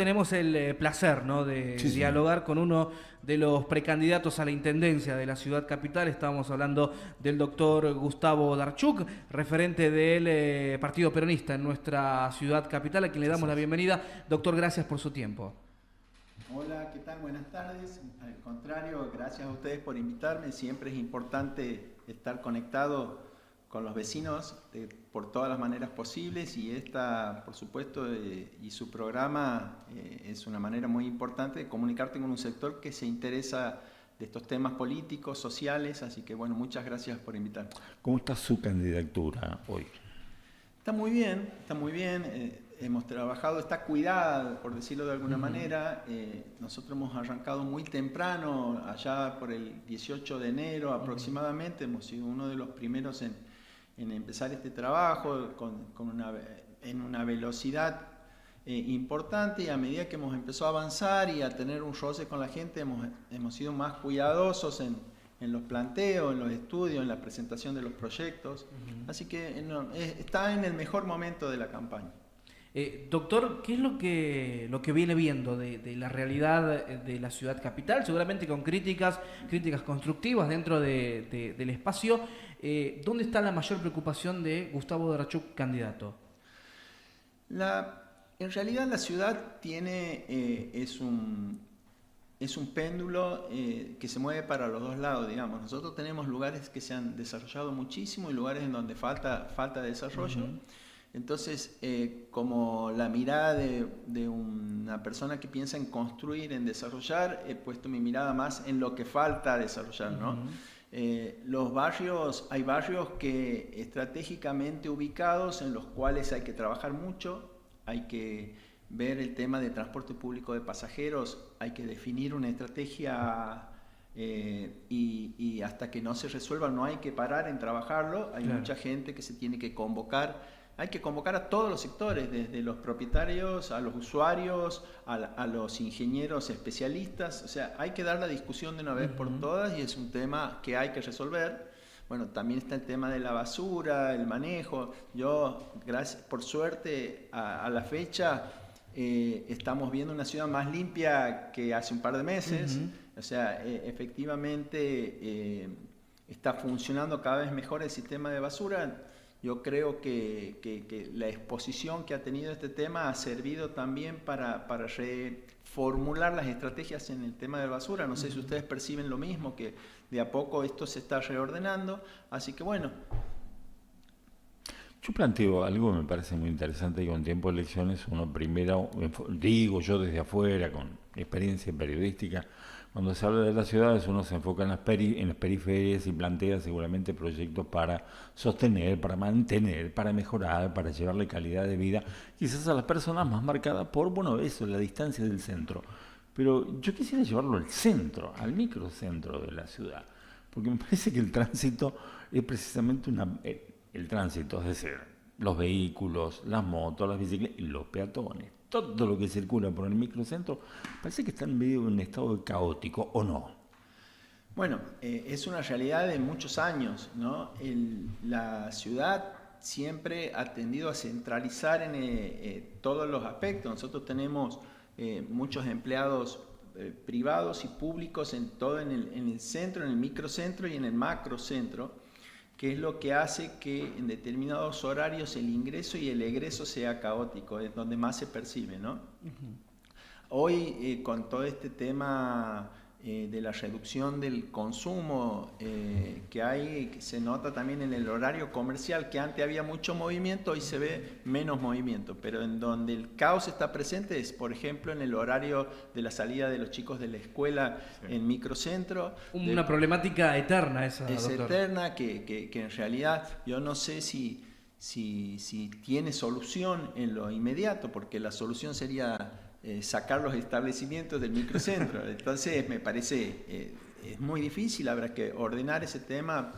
tenemos el placer, ¿no?, de dialogar con uno de los precandidatos a la intendencia de la ciudad capital. Estábamos hablando del doctor Gustavo Darchuk, referente del Partido Peronista en nuestra ciudad capital, a quien le damos la bienvenida. Doctor, gracias por su tiempo. Hola, ¿qué tal? Buenas tardes. Al contrario, gracias a ustedes por invitarme. Siempre es importante estar conectado con los vecinos por todas las maneras posibles, y esta, por supuesto, y su programa es una manera muy importante de comunicarte con un sector que se interesa de estos temas políticos, sociales, así que bueno, muchas gracias por invitarme. ¿Cómo está su candidatura hoy? Está muy bien, está muy bien. Hemos trabajado, está cuidada, por decirlo de alguna manera. Nosotros hemos arrancado muy temprano, allá por el 18 de enero aproximadamente. Hemos sido uno de los primeros en empezar este trabajo en una velocidad importante, y a medida que hemos empezado a avanzar y a tener un roce con la gente, hemos sido más cuidadosos en los planteos, en los estudios, en la presentación de los proyectos. Así que está en el mejor momento de la campaña. Doctor, ¿qué es lo que viene viendo de la realidad de la ciudad capital? Seguramente con críticas constructivas dentro del espacio. ¿Dónde está la mayor preocupación de Gustavo Darchuk, candidato? En realidad la ciudad es un péndulo que se mueve para los dos lados, digamos. Nosotros tenemos lugares que se han desarrollado muchísimo y lugares en donde falta desarrollo. Entonces, como la mirada de una persona que piensa en construir, en desarrollar, he puesto mi mirada más en lo que falta desarrollar, ¿no? Hay barrios que estratégicamente ubicados, en los cuales hay que trabajar mucho, hay que ver el tema de transporte público de pasajeros, hay que definir una estrategia y hasta que no se resuelva no hay que parar en trabajarlo. Hay mucha gente que se tiene que convocar. Hay que convocar a todos los sectores, desde los propietarios, a los usuarios, a los ingenieros especialistas. O sea, hay que dar la discusión de una vez por todas, y es un tema que hay que resolver. Bueno, también está el tema de la basura, el manejo. Por suerte, a la fecha, estamos viendo una ciudad más limpia que hace un par de meses. O sea, efectivamente está funcionando cada vez mejor el sistema de basura. Yo creo que la exposición que ha tenido este tema ha servido también para reformular las estrategias en el tema de basura. No sé si ustedes perciben lo mismo, que de a poco esto se está reordenando. Así que bueno. Yo planteo algo que me parece muy interesante, que con tiempo de elecciones uno primero, digo yo desde afuera, con experiencia periodística, cuando se habla de las ciudades uno se enfoca en las periferias y plantea seguramente proyectos para sostener, para mantener, para mejorar, para llevarle calidad de vida, quizás a las personas más marcadas por, eso, la distancia del centro. Pero yo quisiera llevarlo al centro, al microcentro de la ciudad, porque me parece que el tránsito es precisamente el tránsito, es decir, los vehículos, las motos, las bicicletas, los peatones, todo lo que circula por el microcentro, parece que está en medio de un estado caótico, ¿o no? Bueno, es una realidad de muchos años, ¿no? La ciudad siempre ha tendido a centralizar en todos los aspectos. Nosotros tenemos muchos empleados privados y públicos en el centro, en el microcentro y en el macrocentro, que es lo que hace que en determinados horarios el ingreso y el egreso sea caótico, es donde más se percibe, ¿no? Hoy, con todo este tema de la reducción del consumo que hay, que se nota también en el horario comercial, que antes había mucho movimiento, hoy se ve menos movimiento, pero en donde el caos está presente es, por ejemplo, en el horario de la salida de los chicos de la escuela en microcentro. Una problemática eterna esa, es doctor. Eterna, que en realidad yo no sé si tiene solución en lo inmediato, porque la solución sería sacar los establecimientos del microcentro. Entonces me parece es muy difícil, habrá que ordenar ese tema,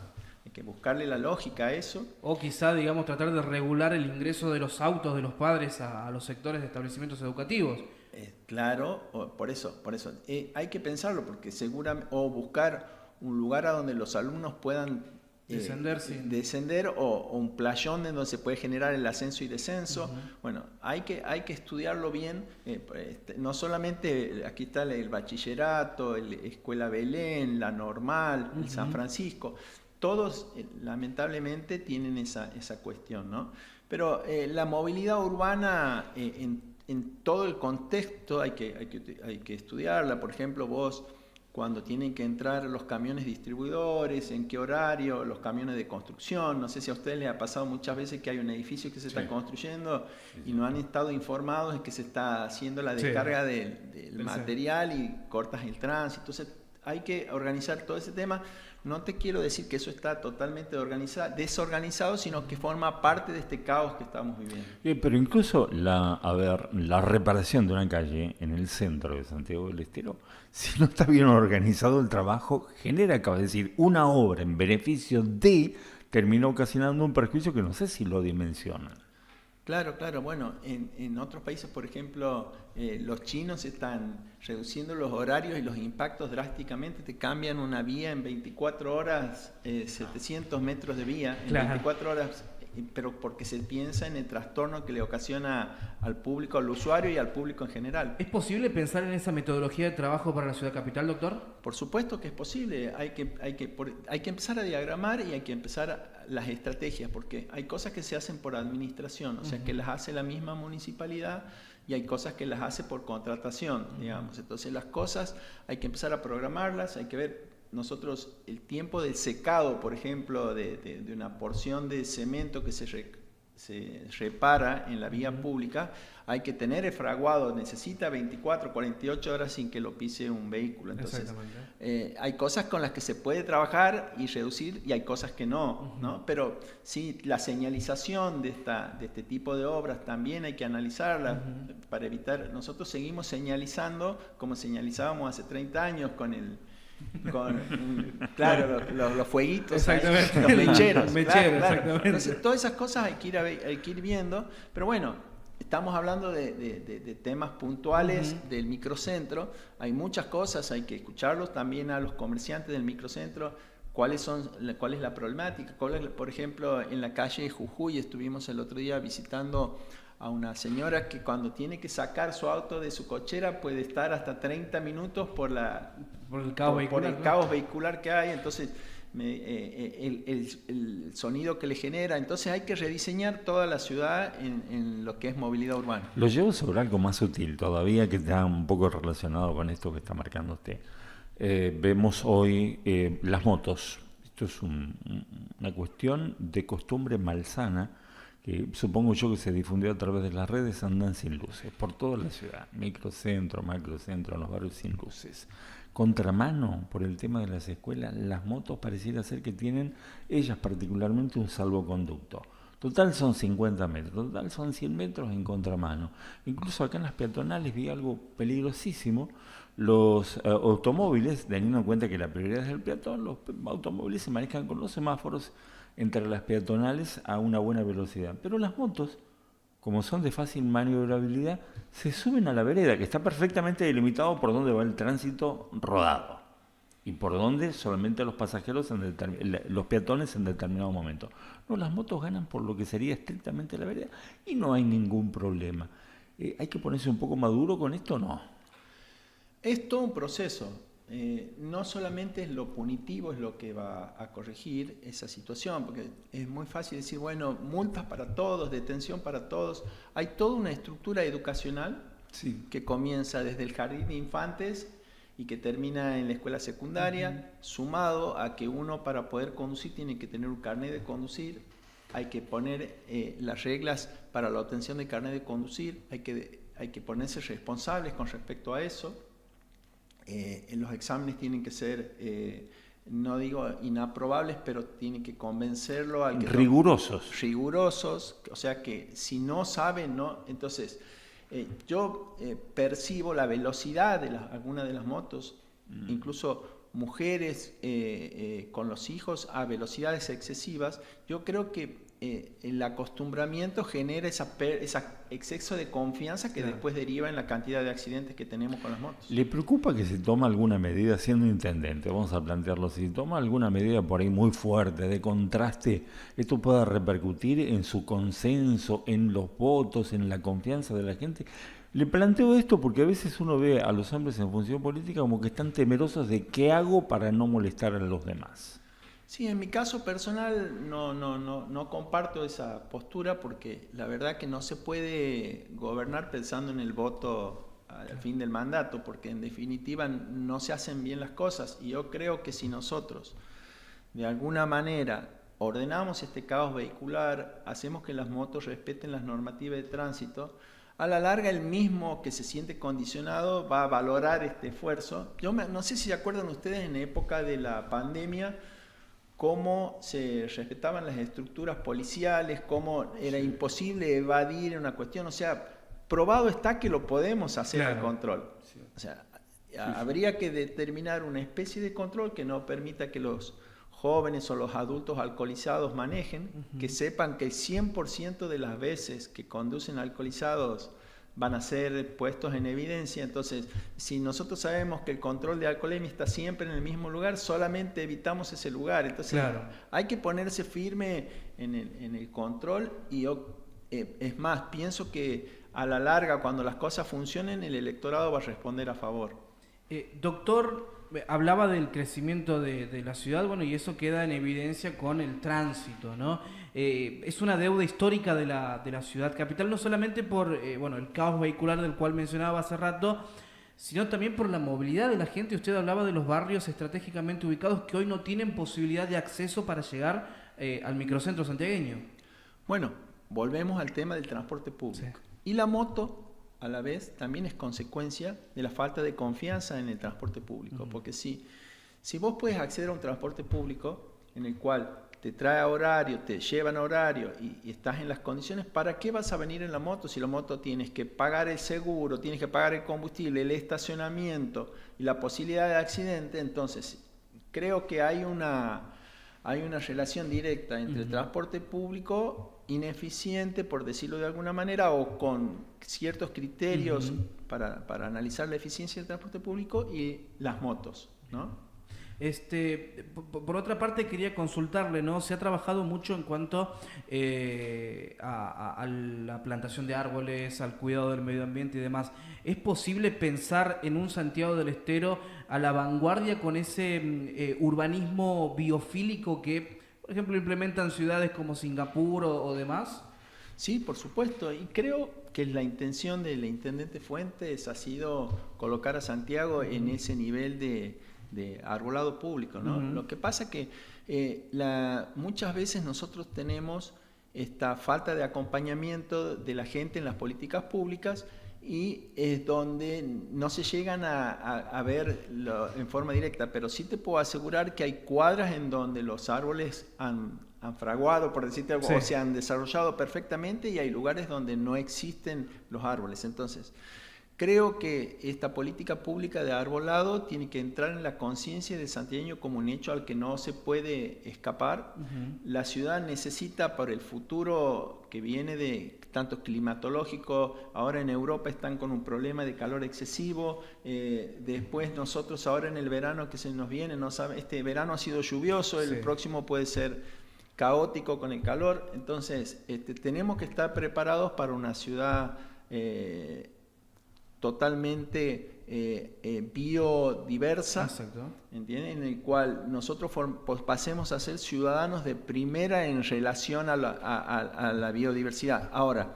hay que buscarle la lógica a eso. O quizá, digamos, tratar de regular el ingreso de los autos de los padres a los sectores de establecimientos educativos. Claro, por eso hay que pensarlo, porque seguramente, o buscar un lugar a donde los alumnos puedan descender o un playón donde se puede generar el ascenso y descenso. Bueno, hay que estudiarlo bien, no solamente, aquí está el bachillerato, la Escuela Belén, la Normal, el San Francisco, todos lamentablemente tienen esa cuestión, ¿no? Pero la movilidad urbana en todo el contexto hay que estudiarla. Por ejemplo, vos, cuando tienen que entrar los camiones distribuidores, en qué horario, los camiones de construcción. No sé si a ustedes les ha pasado muchas veces que hay un edificio que se está construyendo y no han estado informados de que se está haciendo la descarga del material y cortas el tránsito. Entonces hay que organizar todo ese tema. No te quiero decir que eso está totalmente desorganizado, sino que forma parte de este caos que estamos viviendo. Pero incluso la reparación de una calle en el centro de Santiago del Estero, si no está bien organizado el trabajo, genera, acaba de decir, una obra en beneficio de, termina ocasionando un perjuicio que no sé si lo dimensionan. Claro. Bueno, en otros países, por ejemplo, los chinos están reduciendo los horarios y los impactos drásticamente. Te cambian una vía en 24 horas, 700 metros de vía en 24 horas, pero porque se piensa en el trastorno que le ocasiona al público, al usuario y al público en general. ¿Es posible pensar en esa metodología de trabajo para la ciudad capital, doctor? Por supuesto que es posible. Hay que empezar a diagramar y hay que empezar las estrategias, porque hay cosas que se hacen por administración, o sea, que las hace la misma municipalidad, y hay cosas que las hace por contratación, digamos. Entonces las cosas hay que empezar a programarlas, hay que ver nosotros el tiempo del secado, por ejemplo, de una porción de cemento que se repara en la vía pública. Hay que tener el fraguado, necesita 24, 48 horas sin que lo pise un vehículo. Entonces, hay cosas con las que se puede trabajar y reducir, y hay cosas que no, ¿no? Pero sí, la señalización de este tipo de obras también hay que analizarla para evitar. Nosotros seguimos señalizando como señalizábamos hace 30 años claro, los fueguitos, los mecheros. Claro. Entonces, todas esas cosas hay que ir viendo, pero bueno, estamos hablando de temas puntuales del microcentro. Hay muchas cosas, hay que escucharlos también a los comerciantes del microcentro. ¿Cuál es la problemática? Por ejemplo, en la calle Jujuy estuvimos el otro día visitando a una señora que cuando tiene que sacar su auto de su cochera puede estar hasta 30 minutos por el caos vehicular que hay. Entonces el sonido que le genera. Entonces hay que rediseñar toda la ciudad en lo que es movilidad urbana. Lo llevo sobre algo más sutil todavía, que está un poco relacionado con esto que está marcando usted. Vemos hoy las motos. Esto es una cuestión de costumbre malsana que supongo yo que se difundió a través de las redes. Andan sin luces por toda la ciudad, microcentro, macrocentro, en los barrios sin luces. Contramano, por el tema de las escuelas, las motos pareciera ser que tienen, ellas particularmente, un salvoconducto. Total son 50 metros, total son 100 metros en contramano. Incluso acá en las peatonales vi algo peligrosísimo. Los automóviles, teniendo en cuenta que la prioridad es el peatón, los automóviles se manejan con los semáforos entre las peatonales a una buena velocidad. Pero las motos, como son de fácil maniobrabilidad, se suben a la vereda, que está perfectamente delimitado por dónde va el tránsito rodado y por dónde solamente los pasajeros, los peatones en determinado momento. No, las motos ganan por lo que sería estrictamente la vereda y no hay ningún problema. ¿Hay que ponerse un poco maduro con esto o no? Es todo un proceso. No solamente es lo punitivo es lo que va a corregir esa situación, porque es muy fácil decir, bueno, multas para todos, detención para todos. Hay toda una estructura educacional que comienza desde el jardín de infantes y que termina en la escuela secundaria, sumado a que uno, para poder conducir, tiene que tener un carnet de conducir. Hay que poner las reglas para la obtención del carnet de conducir, hay que ponerse responsables con respecto a eso. En los exámenes tienen que ser, no digo inaprobables, pero tienen que convencerlo al que rigurosos, o sea que si no saben, no. Entonces yo percibo la velocidad de algunas de las motos, incluso mujeres con los hijos a velocidades excesivas. Yo creo que el acostumbramiento genera ese exceso de confianza que después deriva en la cantidad de accidentes que tenemos con las motos. ¿Le preocupa que se toma alguna medida, siendo intendente, vamos a plantearlo así, toma alguna medida por ahí muy fuerte, de contraste, esto pueda repercutir en su consenso, en los votos, en la confianza de la gente? Le planteo esto porque a veces uno ve a los hombres en función política como que están temerosos de qué hago para no molestar a los demás. Sí, en mi caso personal no comparto esa postura porque la verdad que no se puede gobernar pensando en el voto al fin del mandato, porque en definitiva no se hacen bien las cosas. Y yo creo que si nosotros de alguna manera ordenamos este caos vehicular, hacemos que las motos respeten las normativas de tránsito, a la larga el mismo que se siente condicionado va a valorar este esfuerzo. No sé si se acuerdan ustedes en la época de la pandemia, cómo se respetaban las estructuras policiales, cómo era imposible evadir una cuestión. O sea, probado está que lo podemos hacer al control. Sí. O sea, habría que determinar una especie de control que no permita que los jóvenes o los adultos alcoholizados manejen, que sepan que el 100% de las veces que conducen alcoholizados van a ser puestos en evidencia. Entonces, si nosotros sabemos que el control de alcoholemia está siempre en el mismo lugar, solamente evitamos ese lugar. Entonces, hay que ponerse firme en el control y yo, es más, pienso que a la larga, cuando las cosas funcionen, el electorado va a responder a favor. Doctor, hablaba del crecimiento de la ciudad, bueno, y eso queda en evidencia con el tránsito, ¿no? Es una deuda histórica de la ciudad capital, no solamente por el caos vehicular del cual mencionaba hace rato, sino también por la movilidad de la gente. Usted hablaba de los barrios estratégicamente ubicados que hoy no tienen posibilidad de acceso para llegar al microcentro santiagueño. Bueno, volvemos al tema del transporte público. Sí. Y la moto, a la vez, también es consecuencia de la falta de confianza en el transporte público. Porque si vos puedes acceder a un transporte público en el cual te trae a horario, te llevan a horario y estás en las condiciones, ¿para qué vas a venir en la moto? Si la moto tienes que pagar el seguro, tienes que pagar el combustible, el estacionamiento y la posibilidad de accidente. Entonces, creo que hay una relación directa entre el transporte público ineficiente, por decirlo de alguna manera, o con ciertos criterios para analizar la eficiencia del transporte público y las motos, ¿no? Por otra parte, quería consultarle, ¿no? Se ha trabajado mucho en cuanto a la plantación de árboles, al cuidado del medio ambiente y demás. ¿Es posible pensar en un Santiago del Estero a la vanguardia con ese urbanismo biofílico que, por ejemplo, implementan ciudades como Singapur o demás? Sí, por supuesto, y creo que la intención del intendente Fuentes ha sido colocar a Santiago en ese nivel de arbolado público, ¿no? Lo que pasa que muchas veces nosotros tenemos esta falta de acompañamiento de la gente en las políticas públicas y es donde no se llegan a ver en forma directa, pero sí te puedo asegurar que hay cuadras en donde los árboles han fraguado, por decirte algo, o se han desarrollado perfectamente y hay lugares donde no existen los árboles. Entonces, creo que esta política pública de arbolado tiene que entrar en la conciencia del santiagueño como un hecho al que no se puede escapar. La ciudad necesita, por el futuro que viene de tanto climatológico, ahora en Europa están con un problema de calor excesivo, después nosotros ahora en el verano que se nos viene, este verano ha sido lluvioso, el próximo puede ser caótico con el calor, entonces tenemos que estar preparados para una ciudad totalmente biodiversa, ¿entienden? En el cual nosotros pasemos a ser ciudadanos de primera en relación a la biodiversidad. Ahora,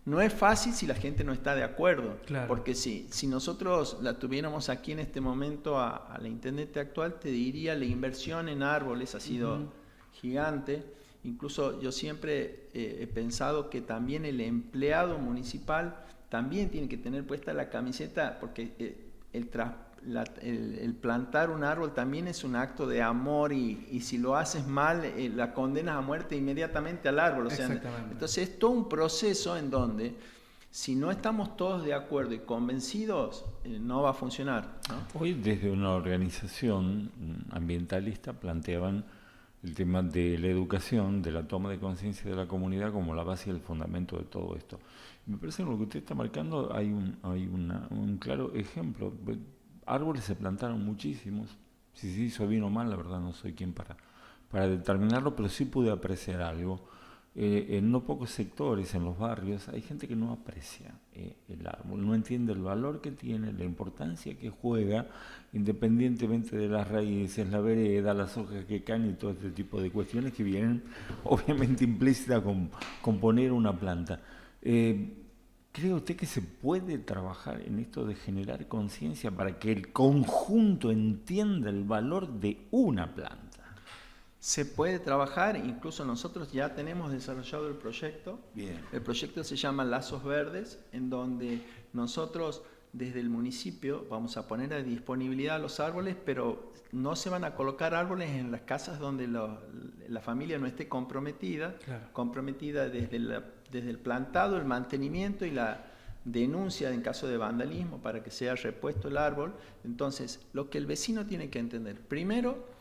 no es fácil si la gente no está de acuerdo, porque si nosotros la tuviéramos aquí en este momento a la intendente actual, te diría la inversión en árboles ha sido gigante. Incluso yo siempre he pensado que también el empleado municipal también tiene que tener puesta la camiseta, porque el plantar un árbol también es un acto de amor y si lo haces mal, la condenas a muerte inmediatamente al árbol. O sea, entonces es todo un proceso en donde si no estamos todos de acuerdo y convencidos, no va a funcionar, ¿no? Hoy desde una organización ambientalista planteaban el tema de la educación, de la toma de conciencia de la comunidad como la base y el fundamento de todo esto. Me parece que lo que usted está marcando hay un claro ejemplo. Árboles se plantaron muchísimos. Si se hizo bien o mal, la verdad no soy quien para determinarlo, pero sí pude apreciar algo. En no pocos sectores, en los barrios, hay gente que no aprecia el árbol, no entiende el valor que tiene, la importancia que juega, independientemente de las raíces, la vereda, las hojas que caen y todo este tipo de cuestiones que vienen obviamente implícitas con poner una planta. ¿Cree usted que se puede trabajar en esto de generar conciencia para que el conjunto entienda el valor de una planta? Se puede trabajar, incluso nosotros ya tenemos desarrollado el proyecto. Bien. El proyecto se llama Lazos Verdes, en donde nosotros desde el municipio vamos a poner a disponibilidad los árboles, pero no se van a colocar árboles en las casas donde la familia no esté comprometida, claro, comprometida desde el plantado, el mantenimiento y la denuncia en caso de vandalismo para que sea repuesto el árbol. Entonces, lo que el vecino tiene que entender, primero,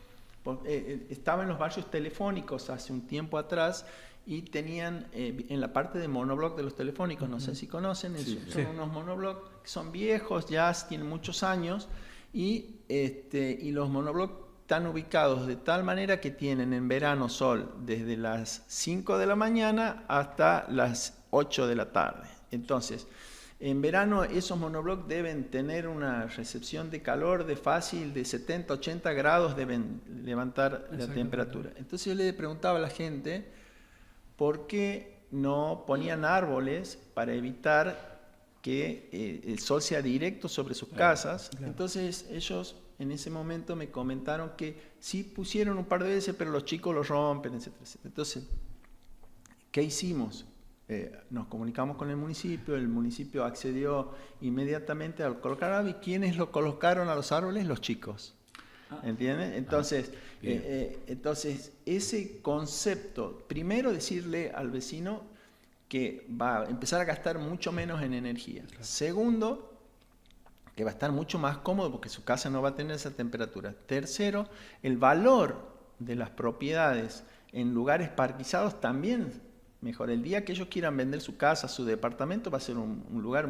estaba en los barrios telefónicos hace un tiempo atrás y tenían en la parte de monobloc de los telefónicos, no sé si conocen, son unos monobloc que son viejos, ya tienen muchos años y los monobloc están ubicados de tal manera que tienen en verano sol desde las 5 de la mañana hasta las 8 de la tarde. Entonces, en verano esos monoblocks deben tener una recepción de calor de fácil de 70, 80 grados, deben levantar la temperatura. Entonces yo le preguntaba a la gente por qué no ponían árboles para evitar que el sol sea directo sobre sus casas. Claro. Entonces ellos en ese momento me comentaron que sí pusieron un par de veces, pero los chicos los rompen, etcétera, etcétera. Entonces, ¿qué hicimos? Nos comunicamos con el municipio accedió inmediatamente a colocar árboles. ¿Quiénes lo colocaron a los árboles? Los chicos. ¿Entienden? Entonces, entonces, ese concepto, primero decirle al vecino que va a empezar a gastar mucho menos en energía. Claro. Segundo, que va a estar mucho más cómodo porque su casa no va a tener esa temperatura. Tercero, el valor de las propiedades en lugares parquizados también mejor. El día que ellos quieran vender su casa, su departamento, va a ser un lugar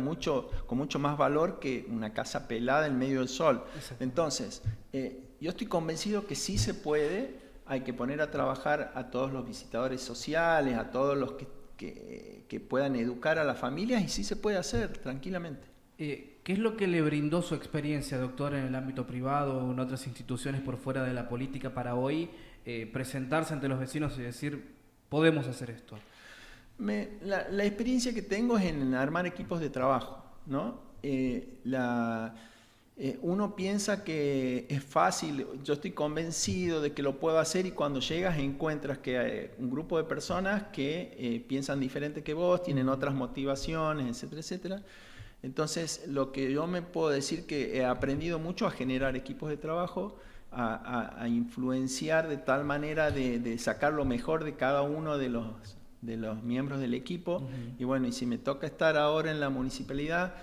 con mucho más valor que una casa pelada en medio del sol. Entonces, yo estoy convencido que sí se puede. Hay que poner a trabajar a todos los visitadores sociales, a todos los que puedan educar a las familias, y sí se puede hacer tranquilamente. ¿Qué es lo que le brindó su experiencia, doctor, en el ámbito privado o en otras instituciones por fuera de la política para hoy presentarse ante los vecinos y decir, podemos hacer esto? La experiencia que tengo es en armar equipos de trabajo, ¿no? Uno piensa que es fácil, yo estoy convencido de que lo puedo hacer, y cuando llegas encuentras que hay un grupo de personas que piensan diferente que vos, tienen otras motivaciones, etcétera, etcétera. Entonces, lo que yo me puedo decir que he aprendido mucho a generar equipos de trabajo, a influenciar de tal manera de sacar lo mejor de cada uno de los miembros del equipo. Y bueno, y si me toca estar ahora en la municipalidad,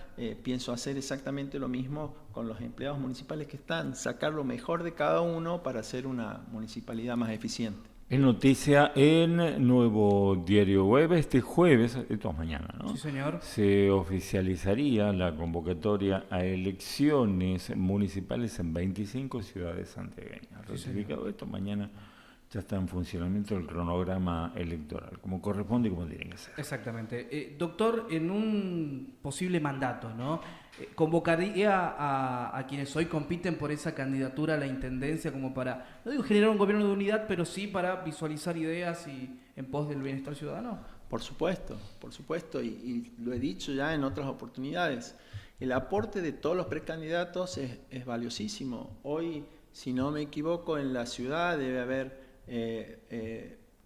pienso hacer exactamente lo mismo con los empleados municipales que están, sacar lo mejor de cada uno para hacer una municipalidad más eficiente. Es noticia en Nuevo Diario Web este jueves, esto es mañana, ¿no? Sí, señor. Se oficializaría la convocatoria a elecciones municipales en 25 ciudades santiagueñas. Ratificado esto, mañana ya está en funcionamiento el cronograma electoral, como corresponde y como tiene que ser. Exactamente. Doctor, en un posible mandato, ¿no? ¿Convocaría a quienes hoy compiten por esa candidatura a la intendencia como para, no digo generar un gobierno de unidad, pero sí para visualizar ideas y en pos del bienestar ciudadano? Por supuesto, y lo he dicho ya en otras oportunidades. El aporte de todos los precandidatos es valiosísimo. Hoy, si no me equivoco, en la ciudad debe haber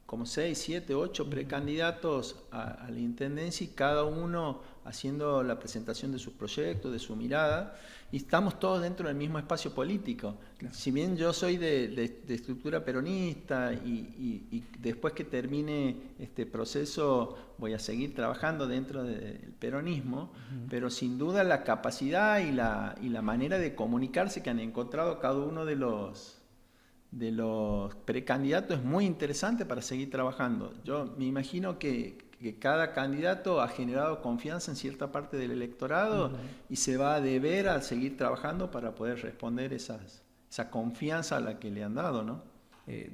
como 6, 7, 8 precandidatos a la intendencia, y cada uno haciendo la presentación de sus proyectos, de su mirada, y estamos todos dentro del mismo espacio político. Claro. Si bien yo soy de estructura peronista y después que termine este proceso voy a seguir trabajando dentro del peronismo, pero sin duda la capacidad y la manera de comunicarse que han encontrado cada uno de los precandidatos es muy interesante para seguir trabajando. Yo me imagino que cada candidato ha generado confianza en cierta parte del electorado y se va a deber a seguir trabajando para poder responder esa confianza a la que le han dado, ¿no?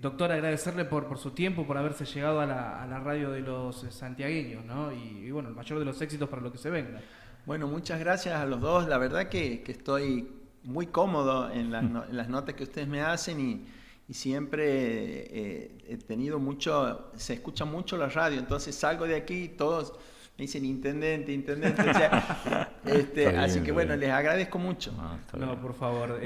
Doctor, agradecerle por su tiempo, por haberse llegado a la radio de los santiagueños, ¿no? Y bueno, el mayor de los éxitos para lo que se venga. Bueno, muchas gracias a los dos. La verdad que estoy muy cómodo en las notas que ustedes me hacen y siempre he tenido se escucha mucho la radio, entonces salgo de aquí y todos me dicen intendente, o sea, así que bueno, les agradezco mucho. No, por favor.